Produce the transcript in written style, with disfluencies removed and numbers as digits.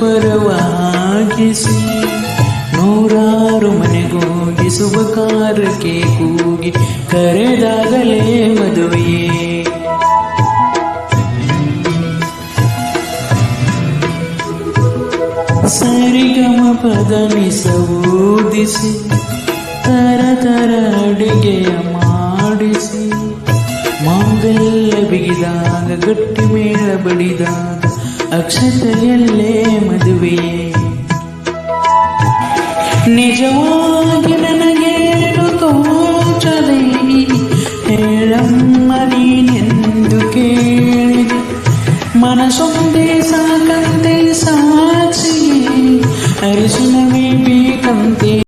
ಪರವಾಗಿಸಿ ನೂರಾರು ಮನೆಗೋಗಿ ಶುಭಕಾರಕ್ಕೆ ಕೂಗಿ ಕರೆದಾಗಲೇ ಮದುವೆಯೇ. ಸರಿಗಮ ಪದನಿಸ ಊದಿಸಿ ತರ ತರ ಅಡಿಗೆಯ ಮಾಡಿಸಿ ಮಾಂಗಲ್ಯ ಬಿಗಿದಾಗ ಗಟ್ಟಿ ಮೇಳ ಬಡಿದಾಗ ಅಕ್ಷತೆಯಲ್ಲೇ ಮದುವೆಯೇ. ನಿಜವಾಗಿ ನನಗೇನು ತೋಚದೆ ಹೇಳಮ್ಮ ನೀನೆಂದು ಕೇಳಿದೆ. ಮನಸೊಂದೇ ಸಾಕಂತೆ ಸಾಕ್ಷಿಯೇ ಅರಿಶಿನವೇ ಬೇಕಂತೆ.